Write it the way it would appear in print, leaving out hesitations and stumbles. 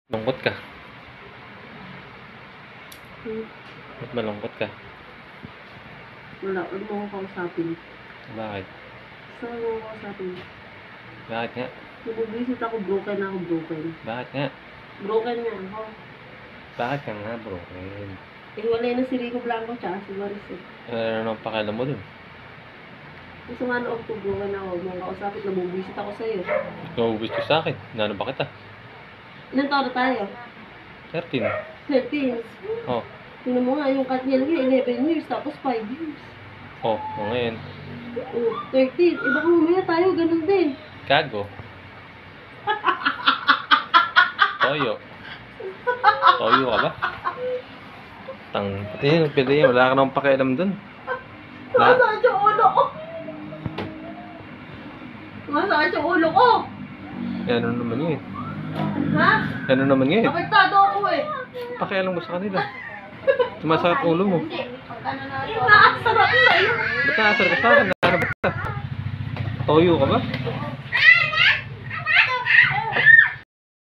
Malungkot ka? Hmm. Ba't malungkot ka? Wala, huwag mo akong kausapin. Bakit? Saan mo akong kausapin? Bakit nga? Nag-visit ako, broken ako, broken. Bakit nga? Broken nga ako. Bakit ka nga, broken? Iwalay na si Rico Blanco tsaka si Maricel. Ano nang pakialam mo dun? Gusto nga loob ko, broken ako. Huwag mo akong kausapin, nag-visit ako sa'yo. Ikaw ka sa akin. Nano ba kita? Ilan taon na tayo? 13. 13. Oh. Tingnan mo nga, yung cut niya lang 11 years, tapos 5 years. Oh, ngayon. 13. Iba ka mamaya tayo, ganun din. Kago. Toyo. Toyo ka ba? Pati yun. Wala ka nang pakialam dun. Masakit yung ulo ko. Masakit yung ulo ko. Ano naman yun? Ha? Ano naman yun? Apektado ako eh. Pakialam mo sa kanila. Sumasakit ulo mo. Nakasarap sa'yo. Ba't nakasar ka sa akin? Ano ba kita? Toyo ka ba?